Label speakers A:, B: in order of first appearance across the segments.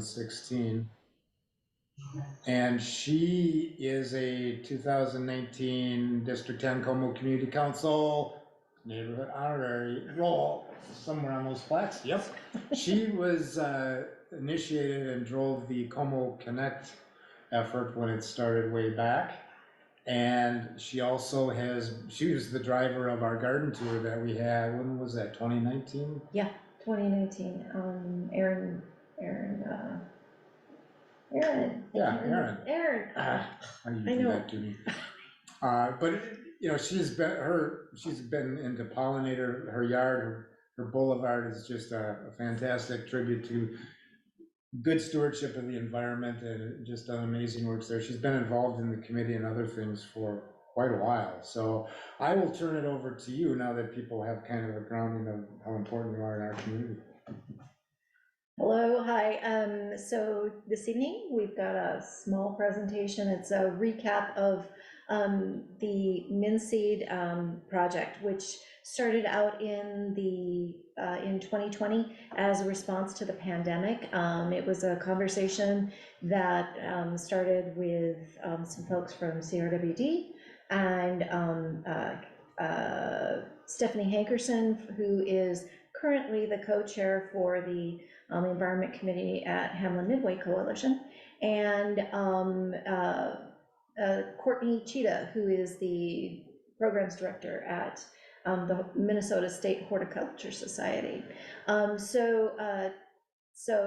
A: 16, and she is a 2019 District 10 Como Community Council neighborhood honorary role somewhere on those plaques. Yep. She was initiated and drove the Como Connect effort when it started way back. And she also she was the driver of our garden tour that we had, when was that, 2019?
B: Yeah, 2019. Aaron.
A: Yeah, Aaron.
B: Aaron.
A: How you
B: I
A: do
B: know.
A: that to me? But you know, she's been into pollinator. Her yard, her boulevard is just a fantastic tribute to good stewardship of the environment, and just done amazing works there. She's been involved in the committee and other things for quite a while. So I will turn it over to you now that people have kind of a grounding of how important you are in our community.
B: Hello, hi. So this evening we've got a small presentation. It's a recap of the Minseed project, which started out in 2020 as a response to the pandemic. It was a conversation that started with some folks from CRWD and Stephanie Hankerson, who is currently the co-chair for the Environment Committee at Hamlin Midway Coalition, and Courtney Cheetah, who is the programs director at the Minnesota State Horticulture Society. So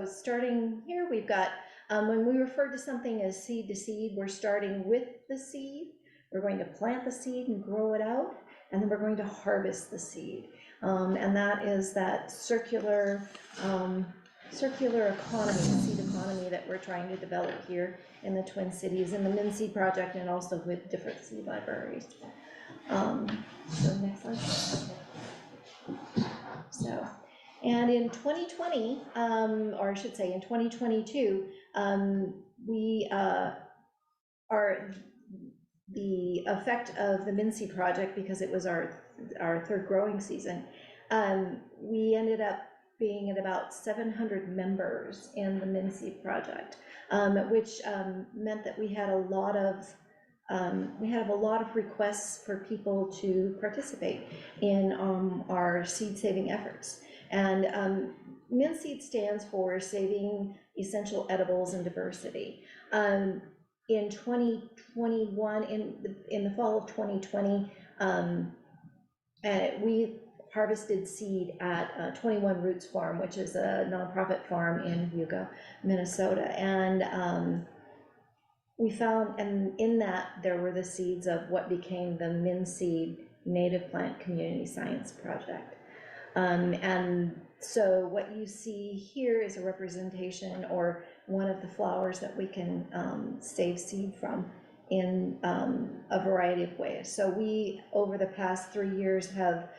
B: starting here, we've got, when we refer to something as seed to seed, we're starting with the seed. We're going to plant the seed and grow it out, and then we're going to harvest the seed. And that is that circular economy, seed economy that we're trying to develop here in the Twin Cities, in the Minseed project, and also with different seed libraries. So next slide. So, and in 2020, or I should say in 2022, we are the effect of the Minseed project, because it was our third growing season. We ended up being at about 700 members in the Minseed project, which meant that we had a lot of requests for people to participate in our seed saving efforts. And Minseed stands for Saving Essential Edibles and Diversity. In 2021, in the fall of 2020, we harvested seed at 21 Roots Farm, which is a nonprofit farm in Hugo, Minnesota. And we found, and in that there were the seeds of what became the Minseed Native Plant Community Science Project. And so what you see here is a representation, or one of the flowers that we can save seed from in a variety of ways. So we, over the past 3 years, have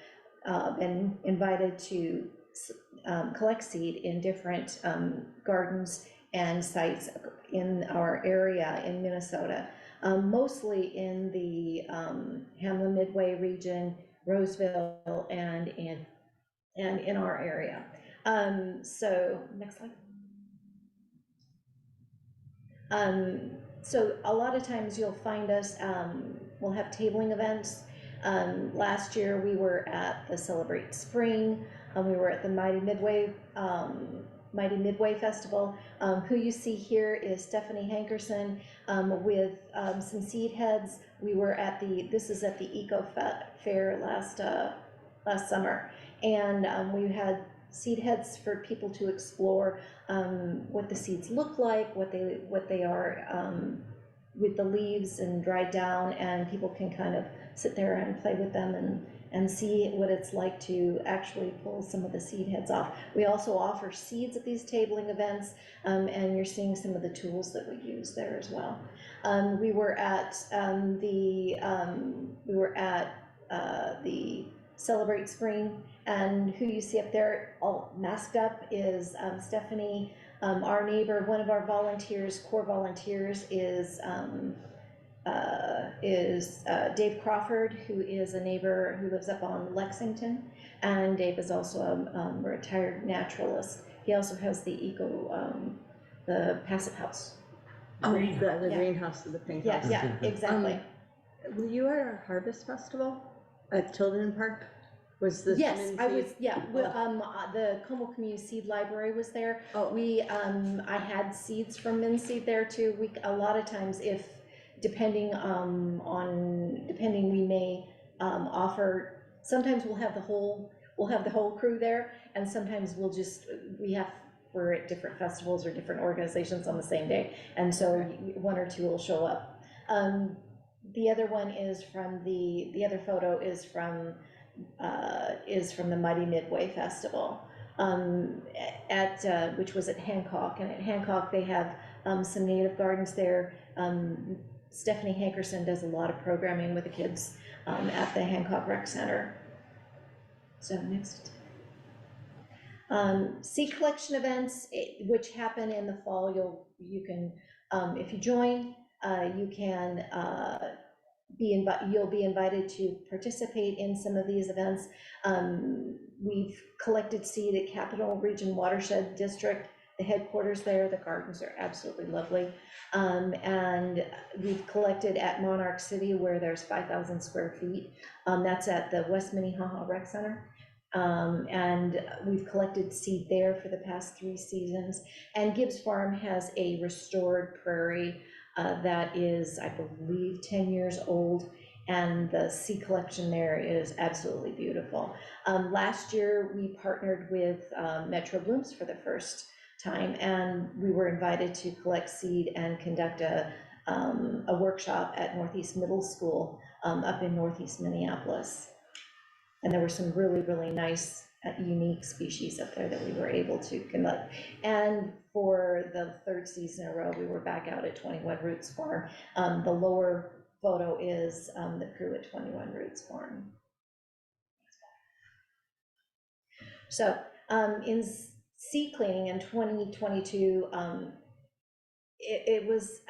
B: been invited to collect seed in different gardens and sites in our area in Minnesota, mostly in the Hamlin Midway region, Roseville, and in our area. So next slide. So a lot of times you'll find us, we'll have tabling events. Last year we were at the Celebrate Spring, we were at the Mighty Midway Festival. Who you see here is Stephanie Hankerson with some seed heads. We were at this is at the Eco Fair last summer, and we had seed heads for people to explore what the seeds look like, what they are with the leaves and dried down, and people can kind of sit there and play with them and see what it's like to actually pull some of the seed heads off. We also offer seeds at these tabling events, and you're seeing some of the tools that we use there as well. We were at the Celebrate Spring, and who you see up there all masked up is Stephanie. Our neighbor, one of our volunteers, core volunteers, is Dave Crawford, who is a neighbor who lives up on Lexington, and Dave is also a retired naturalist. He also has the the passive house.
C: Oh, the
B: Yeah.
C: greenhouse of the pink
B: Yeah,
C: house.
B: yeah, exactly.
C: Were you at our harvest festival at Tilden Park? Was this?
B: Yes, I was, yeah, well,
C: Oh.
B: the Como Community Seed Library was there.
C: Oh.
B: I had seeds from Minseed there too. A lot of times depending, we may, offer, sometimes we'll have the whole crew there, and sometimes we're at different festivals or different organizations on the same day, and so one or two will show up. The other one is the other photo is from the Mighty Midway Festival, which was at Hancock. And at Hancock, they have some native gardens there. Stephanie Hankerson does a lot of programming with the kids at the Hancock Rec Center. So next. Seed collection events, which happen in the fall. You can, if you join, you can you'll be invited to participate in some of these events. We've collected seed at Capital Region Watershed District, the headquarters there. The gardens are absolutely lovely. And we've collected at Monarch City, where there's 5,000 square feet. That's at the West Minnehaha Rec Center. And we've collected seed there for the past 3 seasons. And Gibbs Farm has a restored prairie that is, I believe, 10 years old, and the seed collection there is absolutely beautiful. Last year, we partnered with Metro Blooms for the first time, and we were invited to collect seed and conduct a workshop at Northeast Middle School up in Northeast Minneapolis. And there were some really, really nice, unique species up there that we were able to conduct. And for the 3rd season in a row, we were back out at 21 Roots Farm. The lower photo is the crew at 21 Roots Farm. So in seed cleaning in 2022, it was,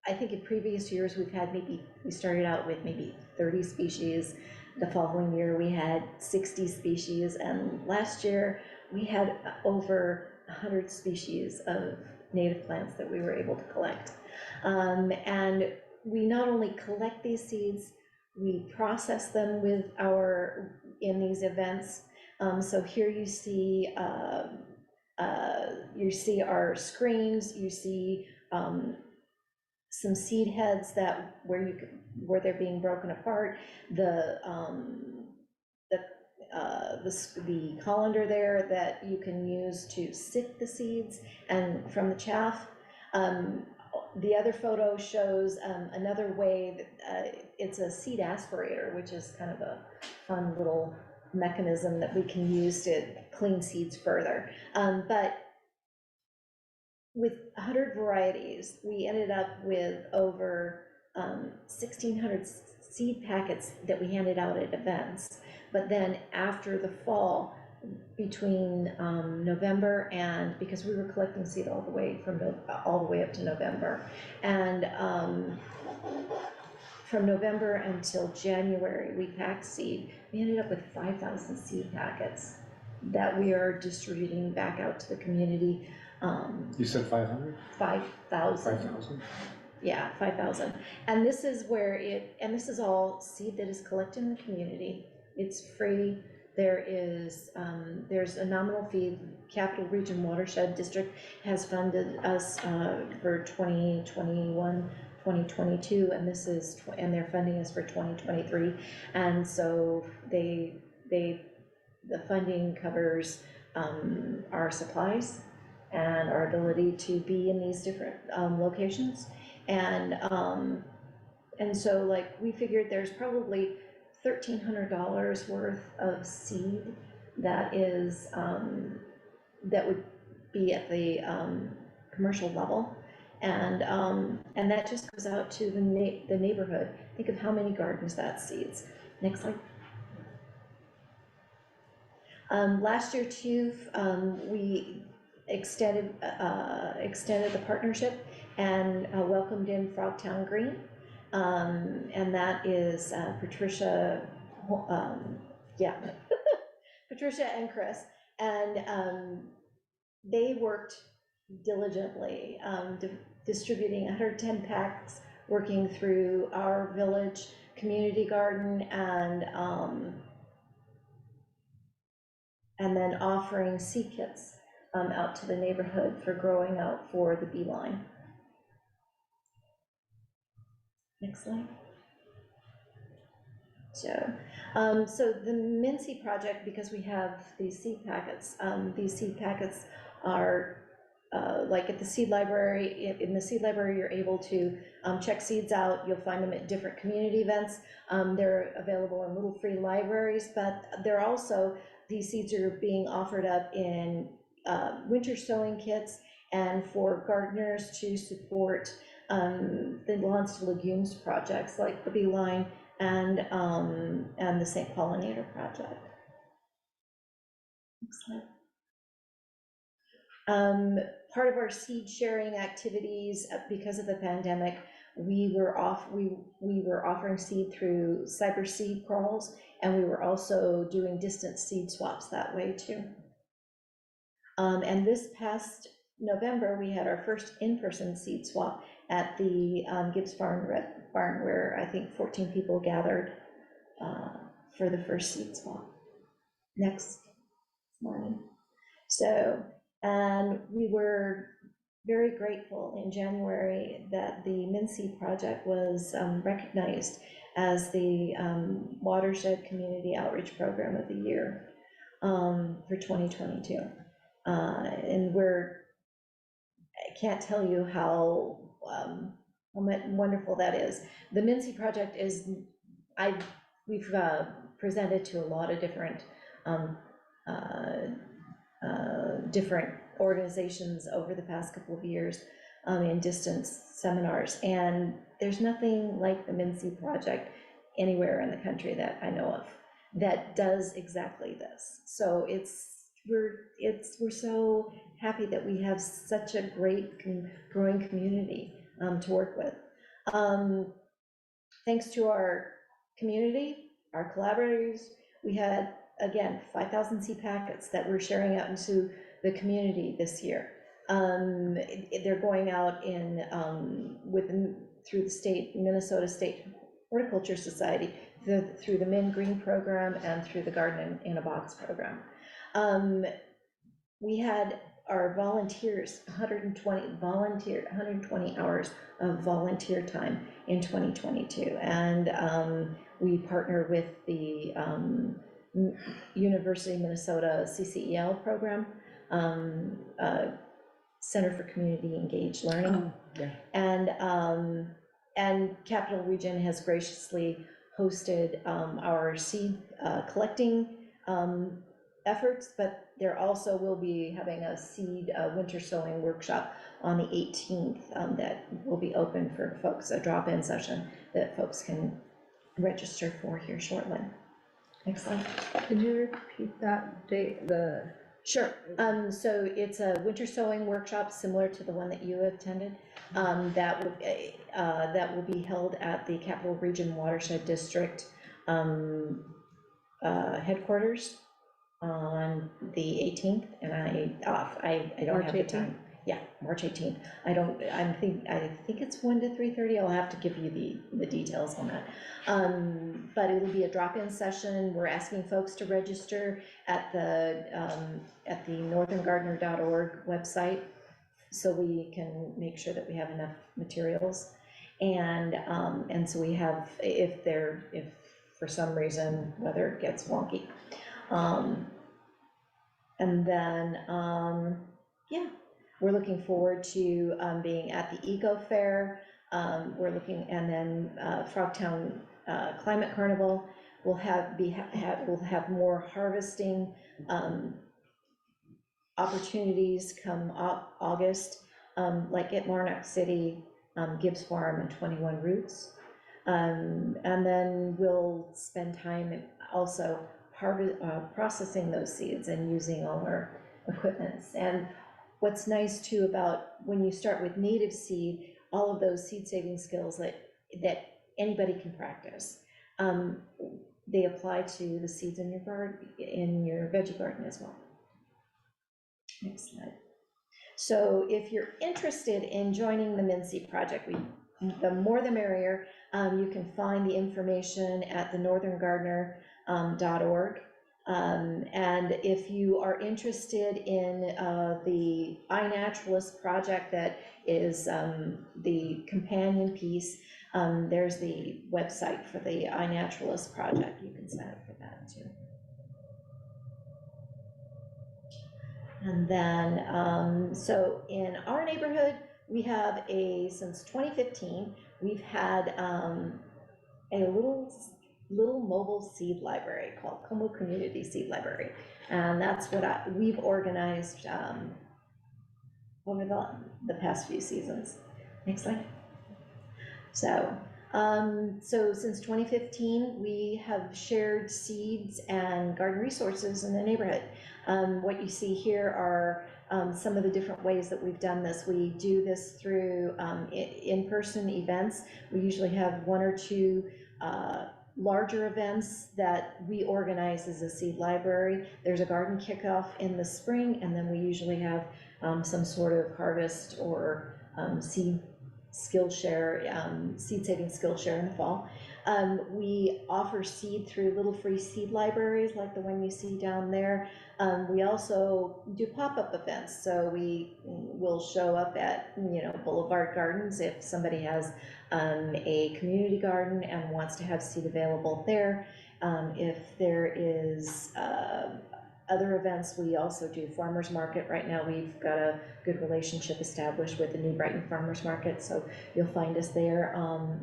B: I think in previous years, we started out with maybe 30 species. The following year, we had 60 species, and last year, we had over 100 species of native plants that we were able to collect. And we not only collect these seeds, we process them in these events. So here you see our screens, you see some seed heads where they're being broken apart, the colander there that you can use to sift the seeds and from the chaff. The other photo shows another way that it's a seed aspirator, which is kind of a fun little mechanism that we can use to clean seeds further. But with 100 varieties, we ended up with over 1,600 seed packets that we handed out at events. But then after the fall, between November and, because we were collecting seed all the way up to November, and from November until January, we packed seed. We ended up with 5,000 seed packets that we are distributing back out to the community.
A: You said 500?
B: 5,000.
A: 5,000?
B: Yeah, 5,000. And this is this is all seed that is collected in the community. It's free. There's a nominal fee. Capital Region Watershed District has funded us for 2021, 2022, and they're funding us for 2023. And so the funding covers our supplies and our ability to be in these different locations. And so, like, we figured there's probably $1,300 worth of seed that is that would be at the commercial level, and that just goes out to the neighborhood. Think of how many gardens that seeds. Next slide. Last year too, we extended the partnership and welcomed in Frogtown Green, and that is Patricia, Patricia and Chris, and they worked diligently, distributing 110 packs, working through our village community garden, and then offering seed kits out to the neighborhood for growing out for the beeline. Next slide. So, so the Mincy project, because we have these seed packets are like at the seed library. In the seed library, you're able to check seeds out. You'll find them at different community events. They're available in little free libraries, but they're also, these seeds are being offered up in winter sowing kits and for gardeners to support the Lawns to Legumes projects like the Beeline and the St. Pollinator project. Next slide. Part of our seed sharing activities, because of the pandemic, we were offering seed through cyber seed crawls, and we were also doing distance seed swaps that way too. And this past November, we had our first in-person seed swap at the Gibbs Farm Barn, where I think 14 people gathered for the first seed swap. Next morning. So, and we were very grateful in January that the Mincy project was recognized as the Watershed Community Outreach Program of the Year for 2022. And I can't tell you how wonderful that is. The Mincy project is, we've presented to a lot of different different organizations over the past couple of years in distance seminars, and there's nothing like the Mincy project anywhere in the country that I know of that does exactly this. So we're so happy that we have such a great growing community to work with. Thanks to our community, our collaborators, we had, again, 5,000 seed packets that we're sharing out into the community this year. They're going out in through the state, Minnesota State Horticulture Society, through the Min Green program and through the Garden in a Box program. We had our volunteers, 120 hours of volunteer time in 2022, and we partner with the University of Minnesota CCEL program, Center for Community Engaged Learning.
C: Yeah.
B: And Capital Region has graciously hosted our seed collecting efforts, but there also will be having a seed winter sowing workshop on the 18th that will be open for folks, a drop-in session that folks can register for here shortly. Next slide.
C: Could you repeat that date?
B: Sure. So it's a winter sowing workshop similar to the one that you attended. That will be held at the Capital Region Watershed District headquarters on the 18th, and I don't have the time. Yeah, March 18th. I think it's 1 to 3:30. I'll have to give you the details on that. But it'll be a drop-in session. We're asking folks to register at the northerngardener.org website, so we can make sure that we have enough materials. And so we have, if for some reason weather gets wonky. And then, yeah, we're looking forward to being at the Eco Fair. We're looking, and then Frogtown Climate Carnival. We'll have more harvesting opportunities come August, like at Marnock City, Gibbs Farm, and 21 Roots. And then we'll spend time also processing those seeds and using all our equipment. And what's nice too about when you start with native seed, all of those seed saving skills that anybody can practice, they apply to the seeds in your garden, in your veggie garden as well. Next slide. So if you're interested in joining the Mincy project, the more the merrier. You can find the information at thenortherngardener.org. And if you are interested in the iNaturalist project that is the companion piece, there's the website for the iNaturalist project. You can sign up for that too. And then, so in our neighborhood, we have since 2015, we've had a little mobile seed library called Como Community Seed Library. And that's what we've organized over the past few seasons. Next slide. So since 2015, we have shared seeds and garden resources in the neighborhood. What you see here are some of the different ways that we've done this. We do this through in-person events. We usually have one or two larger events that we organize as a seed library. There's a garden kickoff in the spring, and then we usually have some sort of harvest or seed skill share, seed saving skill share in the fall. We offer seed through little free seed libraries like the one you see down there. We also do pop-up events, so we will show up at Boulevard Gardens if somebody has a community garden and wants to have seed available there. If there is other events, we also do farmers market. Right now we've got a good relationship established with the New Brighton Farmers Market, so you'll find us there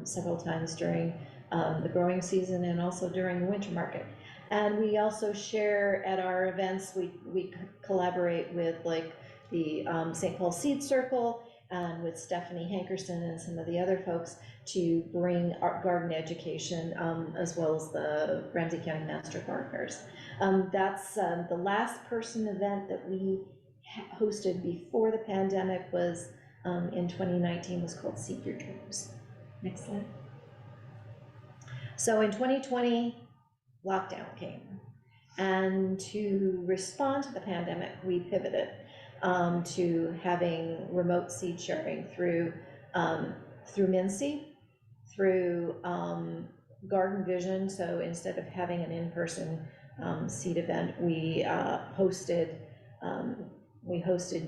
B: several times during the growing season and also during the winter market. And we also share at our events, we collaborate with like the St. Paul Seed Circle and with Stephanie Hankerson and some of the other folks to bring our garden education, as well as the Ramsey County Master Gardeners. That's the last person event that we hosted before the pandemic was in 2019, was called Seek Your Dreams. Next slide. So in 2020, lockdown came, and to respond to the pandemic, we pivoted to having remote seed sharing through Mincy, through Garden Vision. So instead of having an in-person seed event, we hosted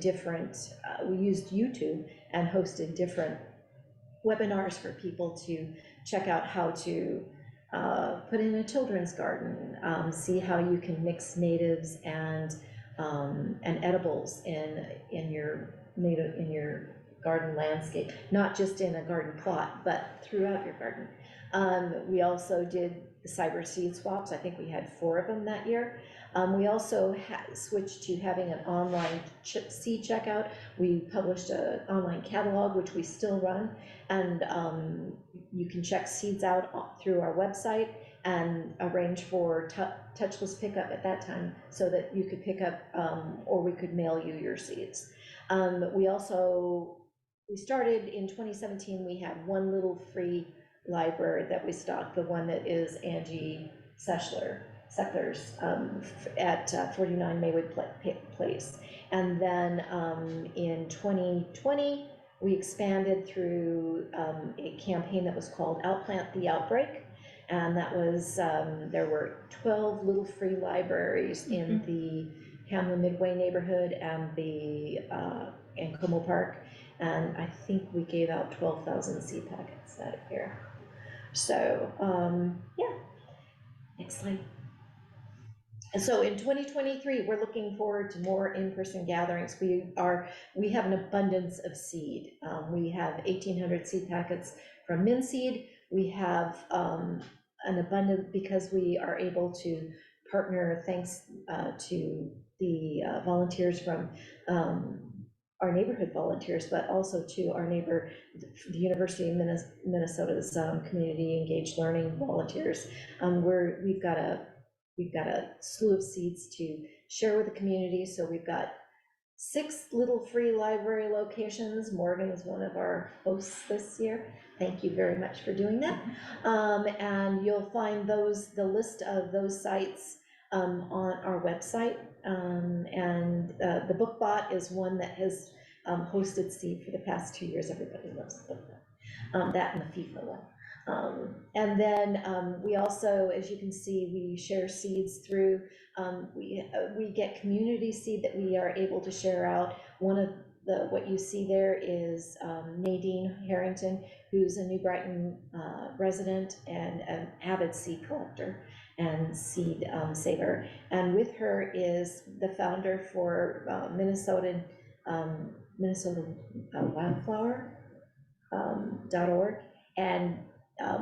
B: different, we used YouTube and hosted different webinars for people to check out how to put in a children's garden, see how you can mix natives and edibles in your garden landscape, not just in a garden plot, but throughout your garden. We also did the cyber seed swaps. I think we had 4 of them that year. We also switched to having an online seed checkout. We published an online catalog, which we still run, and you can check seeds out through our website and arrange for touchless pickup at that time so that you could pick up or we could mail you your seeds. We started in 2017, we had one little free library that we stocked, the one that is Angie Sechler's at 49 Maywood Place. And then in 2020, we expanded through a campaign that was called Outplant the Outbreak. And that was, there were 12 little free libraries in the Hamlin Midway neighborhood and in Como Park. And I think we gave out 12,000 seed packets that year. So, yeah, next slide. And so in 2023, we're looking forward to more in-person gatherings. We have an abundance of seed. We have 1,800 seed packets from Minseed. We have an abundance because we are able to partner, thanks to the volunteers from our neighborhood volunteers, but also to our neighbor, the University of Minnesota's community engaged learning volunteers. We've got a slew of seeds to share with the community. So we've got 6 little free library locations. Morgan is one of our hosts this year. Thank you very much for doing that. And you'll find the list of those sites on our website. And the BookBot is one that has hosted seed for the past 2 years. Everybody loves that and the FIFA one. And then we also, as you can see, we share seeds through, we get community seed that we are able to share out. One of what you see there is Nadine Harrington, who's a New Brighton resident and an avid seed collector and seed saver. And with her is the founder for Minnesota wildflower.org. And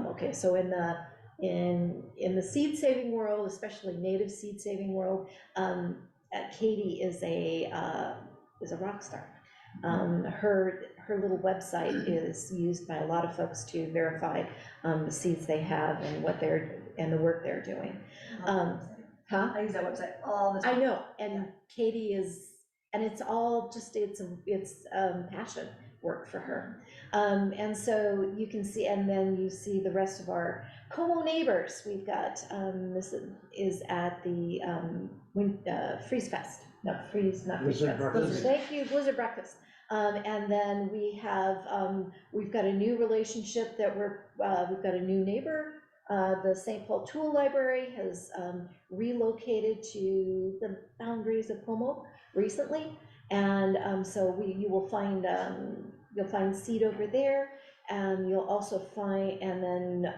B: okay, so in the seed saving world, especially native seed saving world, Katie is a rock star. Her little website is used by a lot of folks to verify the seeds they have and the work they're doing.
D: I use that website all the time.
B: I know, and Katie is, and it's all just, it's passion work for her. And so you can see, and then you see the rest of our Como neighbors. We've got, this is at the Freeze Fest. No, Freeze, not Freeze
A: Blizzard
B: Fest.
A: Breakfast.
B: Thank you, Blizzard Breakfast. And then we have, we've got a new relationship that we've got a new neighbor. The St. Paul Tool Library has relocated to the boundaries of Como recently. And so you will find, you'll find seed over there, and you'll also find, and then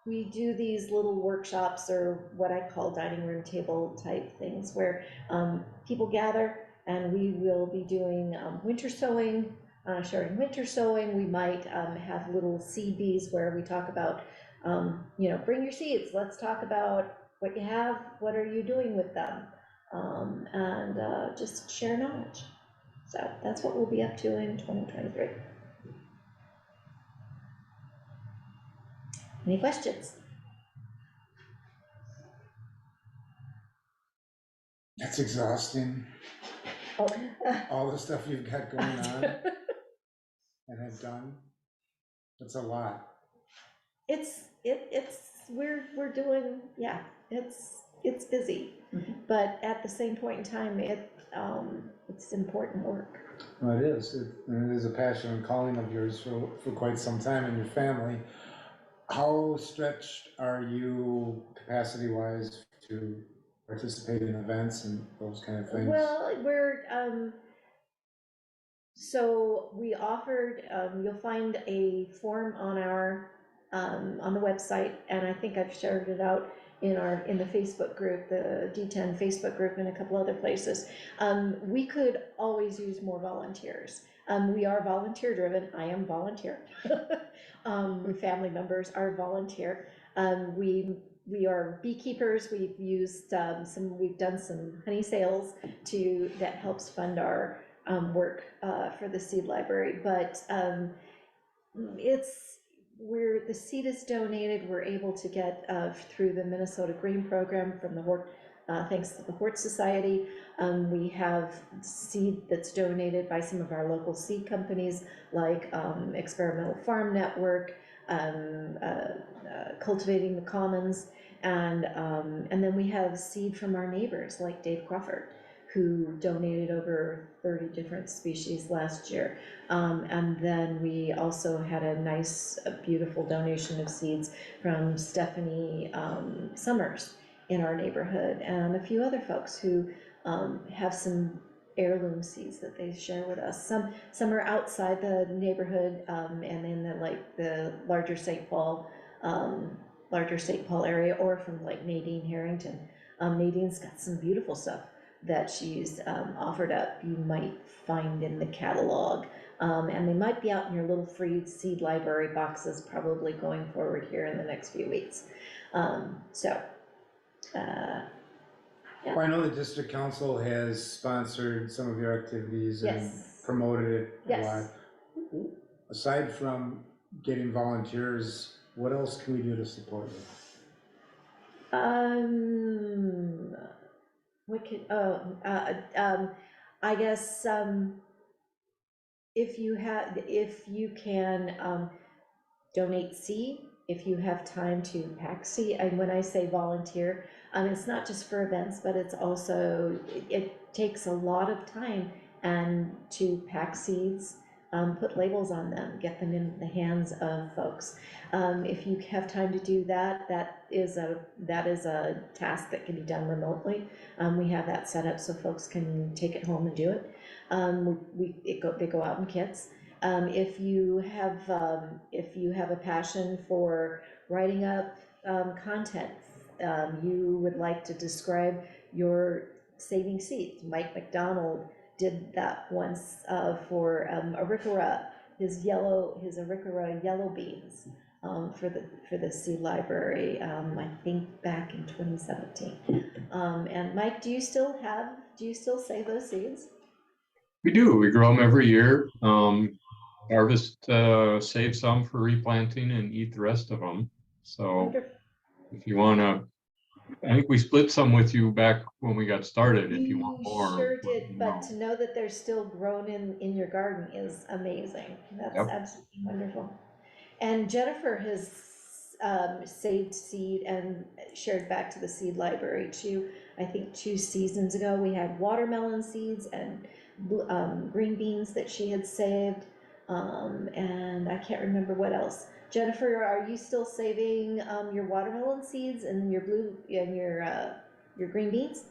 B: we do these little workshops, or what I call dining room table type things, where people gather, and we will be doing winter sowing, sharing winter sowing. We might have little seed bees where we talk about, bring your seeds, let's talk about what you have, what are you doing with them, and just share knowledge. So that's what we'll be up to in 2023. Any questions?
A: That's exhausting,
B: Oh,
A: all the stuff you've got going on and have done. That's a lot.
B: we're doing, yeah, it's busy, but at the same point in time, it's important work.
A: Well, it is. It is a passion and calling of yours for quite some time in your family. How stretched are you capacity-wise to participate in events and those kind of things?
B: Well, so we offered, you'll find a form on the website, and I think I've shared it out in the Facebook group, the D10 Facebook group, and a couple other places. We could always use more volunteers. We are volunteer driven. I am volunteer. Family members are volunteer. We are beekeepers. We've used we've done some honey sales that helps fund our work for the seed library. But the seed is donated. We're able to get through the Minnesota Green Program from the Hort, thanks to the Hort Society. We have seed that's donated by some of our local seed companies, like Experimental Farm Network, Cultivating the Commons, and then we have seed from our neighbors, like Dave Crawford, who donated over 30 different species last year. And then we also had a beautiful donation of seeds from Stephanie Summers in our neighborhood, and a few other folks who have some heirloom seeds that they share with us. Some are outside the neighborhood, and in the larger St. Paul area, or from like Nadine Harrington. Nadine's got some beautiful stuff that she's offered up. You might find in the catalog, and they might be out in your little free seed library boxes, probably going forward here in the next few weeks.
A: Well, I know the district council has sponsored some of your activities and
B: Yes.
A: promoted it a
B: Yes.
A: lot. Aside from getting volunteers, what else can we do to support you?
B: I guess if you can donate seed, if you have time to pack seed, and when I say volunteer, it's not just for events, but it's also, it takes a lot of time and to pack seeds, put labels on them, get them in the hands of folks. If you have time to do that, that is a task that can be done remotely. We have that set up so folks can take it home and do it. They go out in kits. If you have a passion for writing up content, you would like to describe your saving seeds. Mike McDonald did that once for Arikara, his Arikara yellow beans for the seed library. I think back in 2017. And Mike, do you still save those seeds?
E: We do. We grow them every year. Harvest, save some for replanting and eat the rest of them. So
B: Wonderful.
E: if you want to, I think we split some with you back when we got started. If you want more.
B: Sure did, but to know that they're still grown in your garden is amazing. That's
E: Yep.
B: absolutely wonderful. And Jennifer has saved seed and shared back to the seed library too. I think 2 seasons ago we had watermelon seeds and green beans that she had saved, and I can't remember what else. Jennifer, are you still saving your watermelon seeds and your your green beans?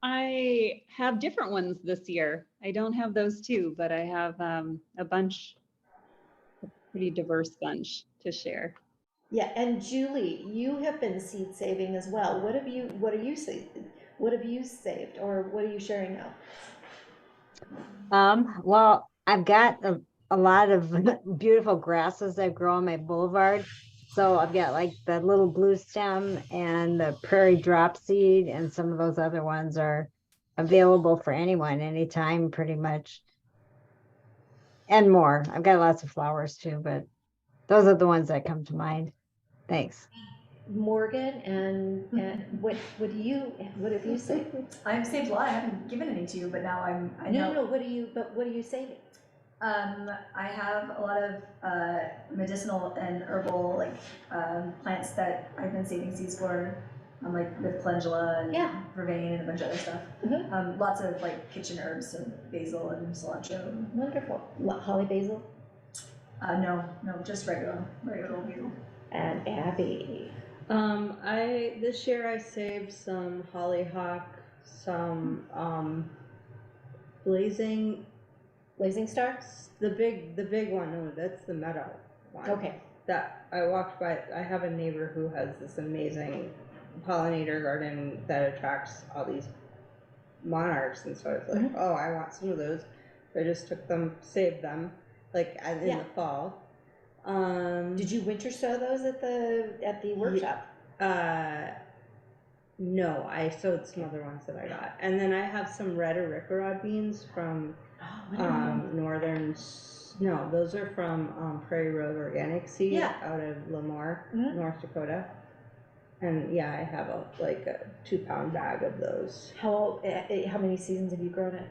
F: I have different ones this year. I don't have those two, but I have a bunch, a pretty diverse bunch to share.
B: Yeah, and Julie, you have been seed saving as well. What have you saved, or what are you sharing now?
G: Well, I've got a lot of beautiful grasses that grow on my boulevard. So I've got like the little blue stem and the prairie drop seed, and some of those other ones are available for anyone, anytime, pretty much. And more. I've got lots of flowers too, but those are the ones that come to mind. Thanks.
B: Morgan, and what have you saved?
D: I've saved a lot. I haven't given any to you, but now I know.
B: No, what are you saving?
D: I have a lot of medicinal and herbal plants that I've been saving seeds for, like with calendula and vervain and a bunch of other stuff.
B: Mm-hmm.
D: Lots of like kitchen herbs, so basil and cilantro.
B: Wonderful. Holly basil?
D: No, just regular old basil.
B: And Abby.
C: This year I saved some hollyhock, some blazing
B: star?
C: The big one. No, that's the meadow one.
B: Okay.
C: That I walked by. I have a neighbor who has this amazing pollinator garden that attracts all these monarchs, and so I was like, oh, I want some of those. So I just took them, saved them, like in the fall.
B: Did you winter sow those at the workshop?
C: No, I sowed some other ones that I got, and then I have some red Arikara beans from northern. No, those are from Prairie Road Organic Seed out of Lemoore, North Dakota. And yeah, I have a 2-pound bag of those.
B: How many seasons have you grown it?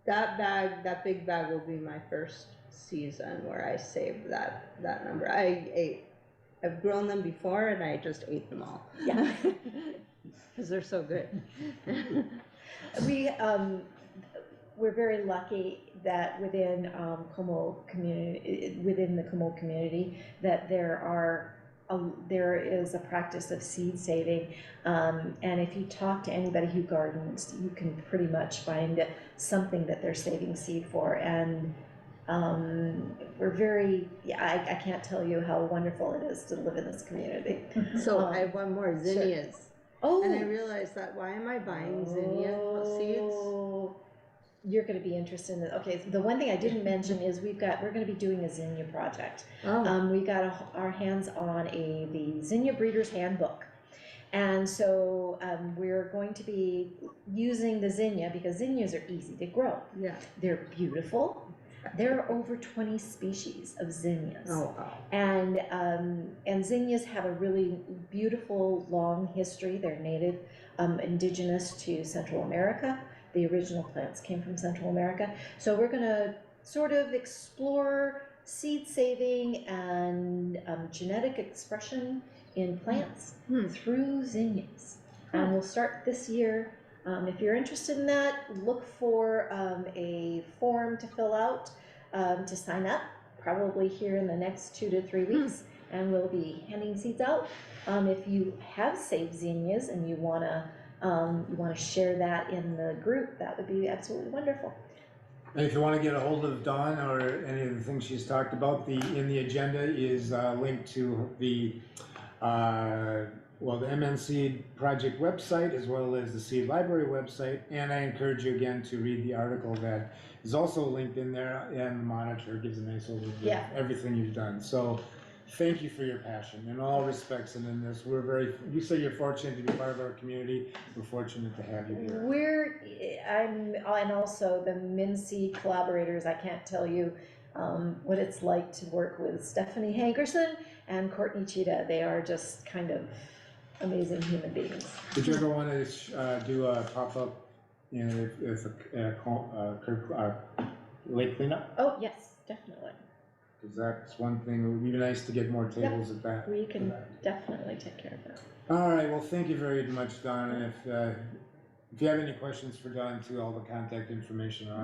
C: That big bag will be my first season where I saved that number. I've grown them before and I just ate them all.
B: Yeah.
C: Because they're so good.
B: We're very lucky that within the Como community, that there is a practice of seed saving, and if you talk to anybody who gardens, you can pretty much find something that they're saving seed for. And I can't tell you how wonderful it is to live in this community.
C: So I have one more, zinnias.
B: Sure. Oh,
C: and I realized that, why am I buying zinnia seeds?
B: You're going to be interested in it. Okay, the one thing I didn't mention is we're going to be doing a zinnia project. We got our hands on the Zinnia Breeder's Handbook. And so we're going to be using the zinnia because zinnias are easy to grow.
C: Yeah.
B: They're beautiful. There are over 20 species of zinnias.
C: Oh, wow.
B: And zinnias have a really beautiful long history. They're native, indigenous to Central America. The original plants came from Central America. So we're going to sort of explore seed saving and genetic expression in plants through zinnias. and we'll start this year. If you're interested in that, look for a form to fill out to sign up, probably here in the next 2 to 3 weeks, and we'll be handing seeds out. If you have saved zinnias and you wanna share that in the group, that would be absolutely wonderful.
A: And if you want to get a hold of Dawn or any of the things she's talked about, in the agenda is linked to the MN Seed Project website as well as the Seed Library website. And I encourage you again to read the article that is also linked in there, and the Monitor gives a nice overview of everything you've done. So thank you for your passion in all respects, and in this, you say you're fortunate to be part of our community. We're fortunate to have you here.
B: And also the MinSeed collaborators, I can't tell you what it's like to work with Stephanie Hankerson and Courtney Cheetah. They are just kind of amazing human beings.
A: Did you ever want to do a pop-up, if lake cleanup?
B: Oh, yes, definitely.
A: Because that's one thing, it would be nice to get more tables at that.
B: We can definitely take care of that.
A: All right, well, thank you very much, Dawn, and if you have any questions for Dawn too, all the contact information are on